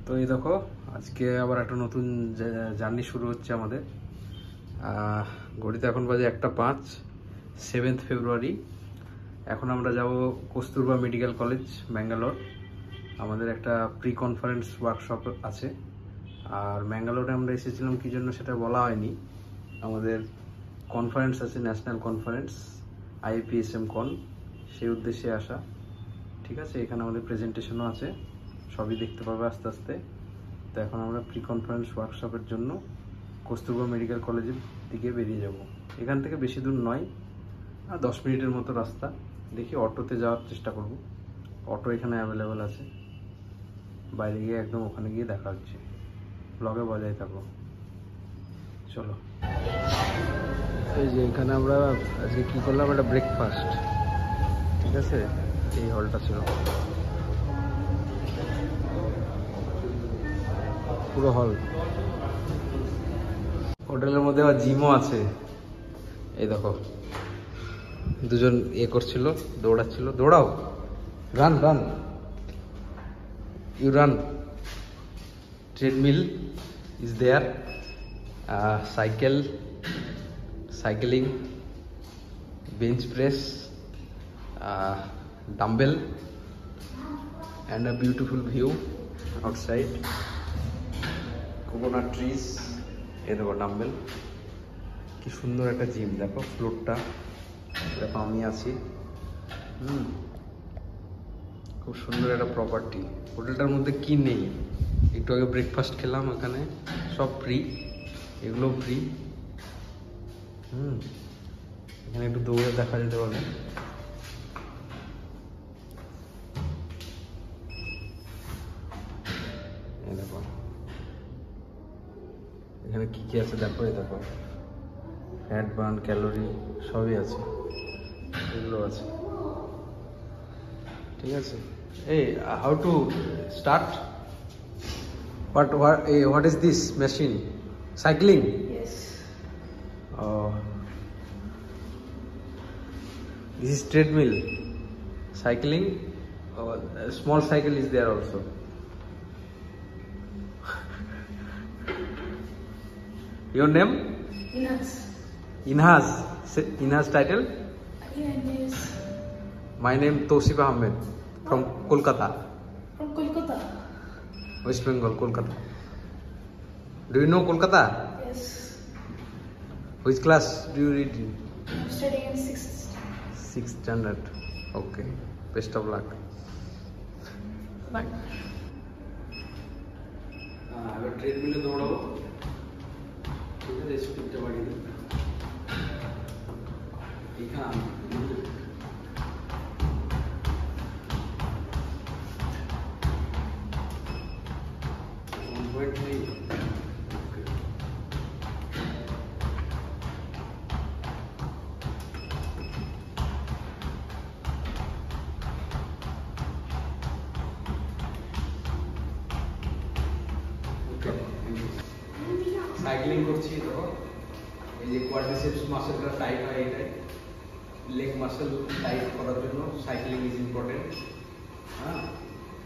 তো এই দেখো আজকে আবার একটা নতুন জার্নি শুরু হচ্ছে আমাদের। ঘড়িতে এখন বাজে 1:05, 7th ফেব্রুয়ারি। এখন আমরা যাব কস্তুরবা মেডিকেল কলেজ ব্যাঙ্গালোর। আমাদের একটা প্রি কনফারেন্স ওয়ার্কশপ আছে। আর ব্যাঙ্গালোরে আমরা এসেছিলাম কি জন্য সেটা বলা হয়নি। আমাদের কনফারেন্স আছে, ন্যাশনাল কনফারেন্স IPSM কন, সেই উদ্দেশ্যে আসা। ঠিক আছে, এখানে আমাদের প্রেজেন্টেশনও আছে, সবই দেখতে পাবে আস্তে আস্তে। তো এখন আমরা প্রি কনফারেন্স ওয়ার্কশপের জন্য কস্তুরবা মেডিকেল কলেজের দিকে বেরিয়ে যাব। এখান থেকে বেশি দূর নয়, 10 মিনিটের মতো রাস্তা। দেখি অটোতে যাওয়ার চেষ্টা করব। অটো এখানে অ্যাভেলেবেল আছে। বাইরে গিয়ে একদম ওখানে গিয়ে দেখা হচ্ছে। ব্লগে বজায় থাকো, চলো। এই যে এখানে আমরা আজকে কী করলাম, একটা ব্রেকফাস্ট। ঠিক আছে, এই হলটা ছিল, পুরো হল। হোটেলের মধ্যে আবার জিমও আছে। এই দেখো দুজন করছিল, দৌড়াচ্ছিল। দৌড়াও, run run, you run. Treadmill is there, cycling, bench press, dumbbell and a beautiful view outside, coconut trees। এই দেখো ডাম্বেল, কি সুন্দর একটা জিম। দেখো ফ্লোরটা, দেখো আমি আছি। খুব সুন্দর একটা প্রপার্টি। হোটেলটার মধ্যে কি নেই, একটু আগে ব্রেকফাস্ট খেলাম, এখানে সব ফ্রি, এগুলো ফ্রি। এখানে একটু দৌড়ে দেখা যেতে পারে। দেখো এখানে কি কি আছে দেখো। এই দেখো ফ্যাট বার্ন, ক্যালোরি সবই আছে, এগুলো আছে। ঠিক আছে। এই how to start? what is this machine? Cycling? Yes. Oh, this is treadmill. Cycling. Oh, a small cycle is there also. Your name? Inaz. Inhaz. Inhaz title? Yes. My name Tosif Ahmed from Kolkata, From Kolkata. West Bengal, Kolkata. Do you know Kolkata? Yes. Which class do you read in? I'm studying in 6th. 6th standard. Okay. Best of luck. Bye. এবার ট্রেডমিলে দৌড়াবো। ঠিক আছে, স্পিডটা বাড়িয়ে দেবো। এখানে 1.3। Cycling করছি, দেখো এই যে কোয়াড্রিসেপস মাসেলটা টাইট হয়, এটাই লেগ মাসেল টাইট করার জন্য সাইক্লিং ইজ ইম্পর্টেন্ট।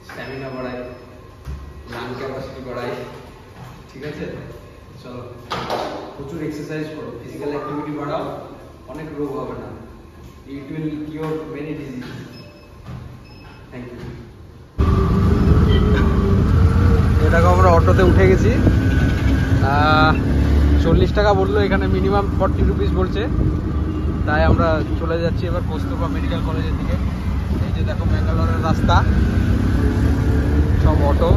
স্ট্যামিনা বাড়ায়, লাং ক্যাপাসিটি বাড়ায়। ঠিক আছে, চলো প্রচুর এক্সারসাইজ করো, ফিজিক্যাল অ্যাক্টিভিটি বাড়াও, অনেক রোগ হবে না। It will cure many disease. Thank you. এটাকে আমরা অটোতে উঠে গেছি। 40 টাকা বললো, এখানে মিনিমাম 40 রুপিস বলছে। তাই আমরা চলে যাচ্ছি এবার কস্তুরবা মেডিকেল কলেজের দিকে। এই যে দেখো ব্যাঙ্গালোরের রাস্তা, সব অটো,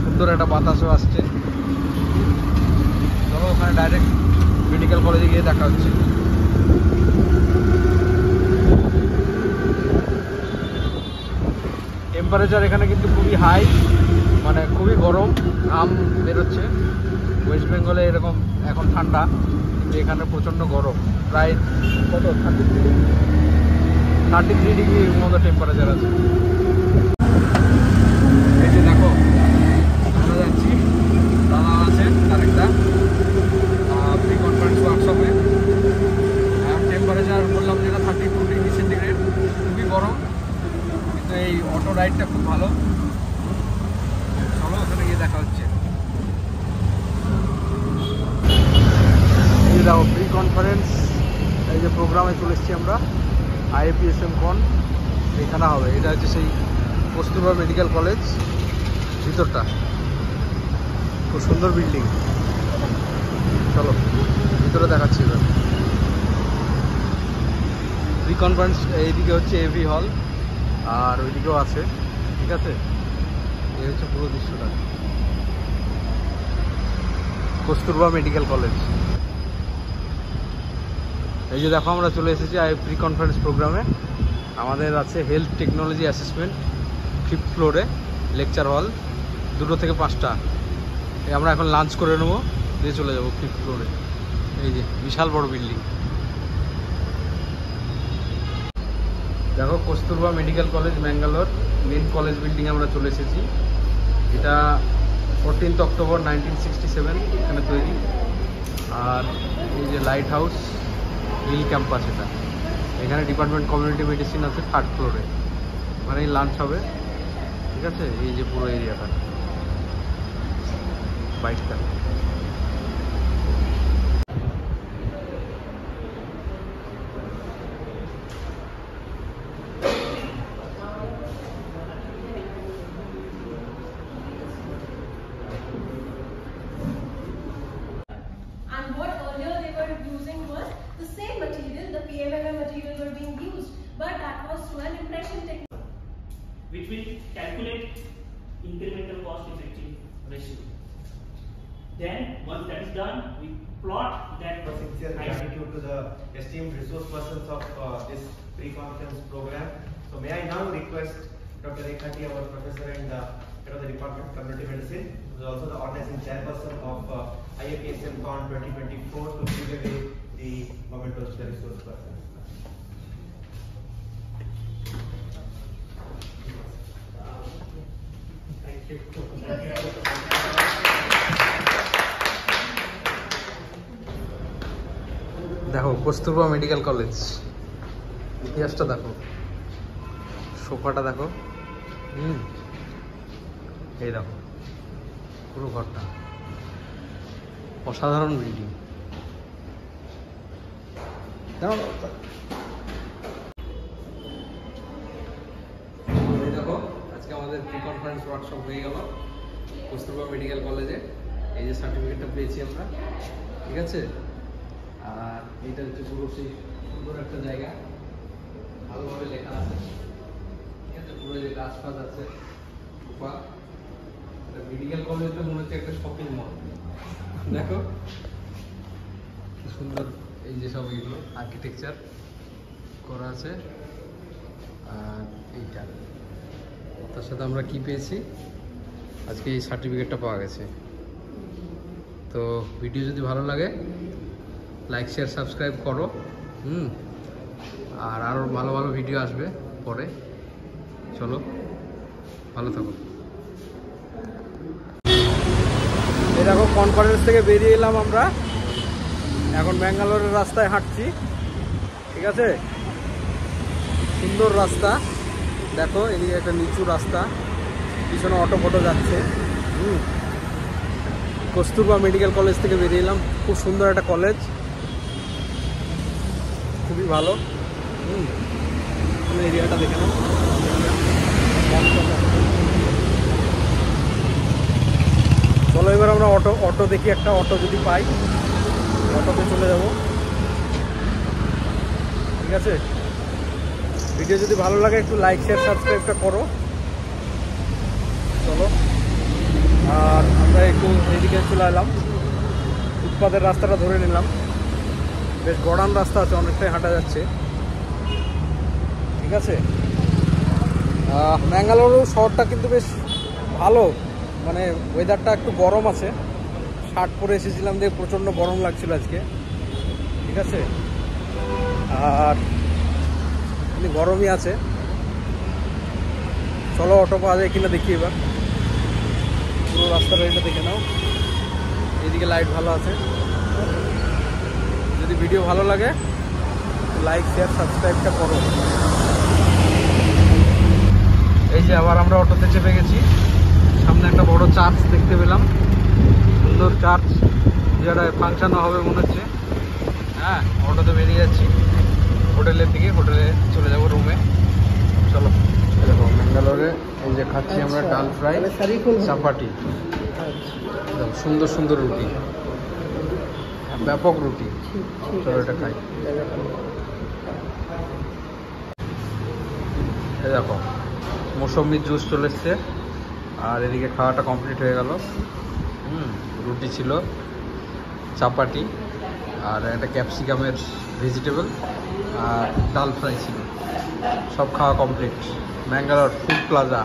সুন্দর একটা বাতাসও আসছে। চলো ওখানে ডাইরেক্ট মেডিকেল কলেজে গিয়ে দেখা হচ্ছে। টেম্পারেচার এখানে কিন্তু খুবই হাই, মানে খুবই গরম, ঘাম বেরোচ্ছে। ওয়েস্ট বেঙ্গলে এরকম এখন ঠান্ডা, কিন্তু এখানে প্রচণ্ড গরম। প্রায় কত 33 ডিগ্রির মতো টেম্পারেচার আছে। এই যে দেখো আমরা যাচ্ছি, দাদা আছে আরেকটা প্রি কনফারেন্স ওয়ার্কশপে। টেম্পারেচার বললাম যেটা 32 ডিগ্রি সেন্টিগ্রেড, খুবই গরম, কিন্তু এই অটো রাইডটা খুব ভালো। চলো ওখানে গিয়ে দেখা হচ্ছে। প্রোগ্রামে চলে এসেছি আমরা। IAPSM কন এখানে হবে। এটা হচ্ছে সেই কস্তুরবা মেডিকেল কলেজ ভিতরটা, খুব সুন্দর বিল্ডিং। চলো ভিতরে দেখাচ্ছি এবার। প্রি কনফারেন্স এইদিকে হচ্ছে AV হল, আর ওইদিকেও আছে। ঠিক আছে, এই হচ্ছে পুরো দৃশ্যটা, কস্তুরবা মেডিকেল কলেজ। এই যে দেখো আমরা চলে এসেছি প্রি কনফারেন্স প্রোগ্রামে। আমাদের আছে হেলথ টেকনোলজি অ্যাসেসমেন্ট 5th ফ্লোরে, লেকচার হল 2টো থেকে 5টা। আমরা এখন লাঞ্চ করে নেবো, দিয়ে চলে যাবো 5th ফ্লোরে। এই যে বিশাল বড় বিল্ডিং। দেখো Kasturba medical college Bangalore main college building আমরা চলে এসেছি। এটা 14th অক্টোবর 1967 এখানে তৈরি। আর এই যে লাইট হাউস হিল ক্যাম্পাস, এটা এখানে ডিপার্টমেন্ট কমিউনিটি মেডিসিন আছে 3rd ফ্লোরে। মানে লাঞ্চ হবে। ঠিক আছে, এই যে পুরো এরিয়াটা, বাইকটা। And what earlier they were using was the same material, the PMMA material were being used, but that was through an impression technique, which will calculate incremental cost effective ratio. Then once that is done, we plot that. Sincere gratitude to the esteemed resource persons of this pre-conference program. So may I now request Dr. Rekhati, our professor and head of the Department of Community Medicine, who is also the organizing chairperson of IAPSM Con 2024, to give away the mementos to the resource persons. Thank you. দেখো Kasturba medical college ইতিহাসটা দেখো, সোফাটা দেখো। এই দেখো পুরো ঘরটা, অসাধারণ বিল্ডিং। এই দেখো আজকে আমাদের প্রি কনফারেন্স ওয়ার্কশপ হয়ে গেল কস্তুরবা মেডিকেল কলেজে। এই যে সার্টিফিকেটটা পেয়েছি আমরা। ঠিক আছে, আর এইটা হচ্ছে পুরো সেই সুন্দর একটা জায়গা, ভালোভাবে লেখা আছে। ঠিক আছে, পুরো যে গাছ ফাছ আছে, সোফা। এটা মেডিকেল কলেজটা মনে হচ্ছে একটা শপিং মল। দেখো কি সুন্দর, এই যে সব এইগুলো আর্কিটেকচার করা আছে। আর এইটা তার সাথে আমরা কি পেয়েছি আজকে, এই সার্টিফিকেটটা পাওয়া গেছে। তো ভিডিও যদি ভালো লাগে লাইক শেয়ার সাবস্ক্রাইব করো। আর আরও ভালো ভালো ভিডিও আসবে পরে। চলো ভালো থাকো। এই দেখো কনফারেন্স থেকে বেরিয়ে এলাম আমরা, এখন ব্যাঙ্গালোরের রাস্তায় হাঁটছি। ঠিক আছে, সুন্দর রাস্তা দেখো, এদিকে একটা নিচু রাস্তা, পিছনে অটো ফটো যাচ্ছে। কস্তুরবা মেডিকেল কলেজ থেকে বেরিয়ে এলাম, খুব সুন্দর একটা কলেজ, খুবই ভালো। এরিয়াটা দেখে নাও। চলো এবার আমরা অটো দেখি, একটা অটো যদি পাই অটোতে চলে যাব। ঠিক আছে, ভিডিও যদি ভালো লাগে একটু লাইক শেয়ার সাবস্ক্রাইবটা করো। চলো, আর আমরা একটু এদিকে চলে এলাম, ফুটপাতের রাস্তাটা ধরে নিলাম। বেশ গড়ান রাস্তা আছে, অনেকটাই হাঁটা যাচ্ছে। ঠিক আছে, ব্যাঙ্গালোর শহরটা কিন্তু বেশ ভালো, মানে ওয়েদারটা একটু গরম আছে। শার্ট পরে এসেছিলাম, দিয়ে প্রচণ্ড গরম লাগছিল আজকে। ঠিক আছে, আর গরমই আছে। চলো অটো পাওয়া যায় কিনা দেখি এবার। পুরো রাস্তাটা এটা দেখে নাও, এইদিকে লাইট ভালো আছে। যদি ভিডিও ভালো লাগে লাইক শেয়ার সাবস্ক্রাইবটা করো। এই যে আবার আমরা অটোতে চেপে গেছি, সামনে একটা বড় চার্চ দেখতে পেলাম, সুন্দর চার্চ, যেটা ফাংশন হবে মনে হচ্ছে। হ্যাঁ, অটোতে বেরিয়ে যাচ্ছি। হোটেলের দিকে, হোটেলে চলে যাব রুমে। চলো দেখো ব্যাঙ্গালোরে এই যে খাচ্ছি আমরা ডাল ফ্রাই চাপাটি, সুন্দর সুন্দর রুটি, ব্যাপক রুটি। চলো এটা খাই। এই দেখো মৌসুমির জুস চলে এসছে, আর এদিকে খাওয়াটা কমপ্লিট হয়ে গেল। রুটি ছিল, চাপাটি, আর একটা ক্যাপসিকামের ভেজিটেবল, আর ডাল ফ্রাই ছিল। সব খাওয়া কমপ্লিট। Bangalore food plaza.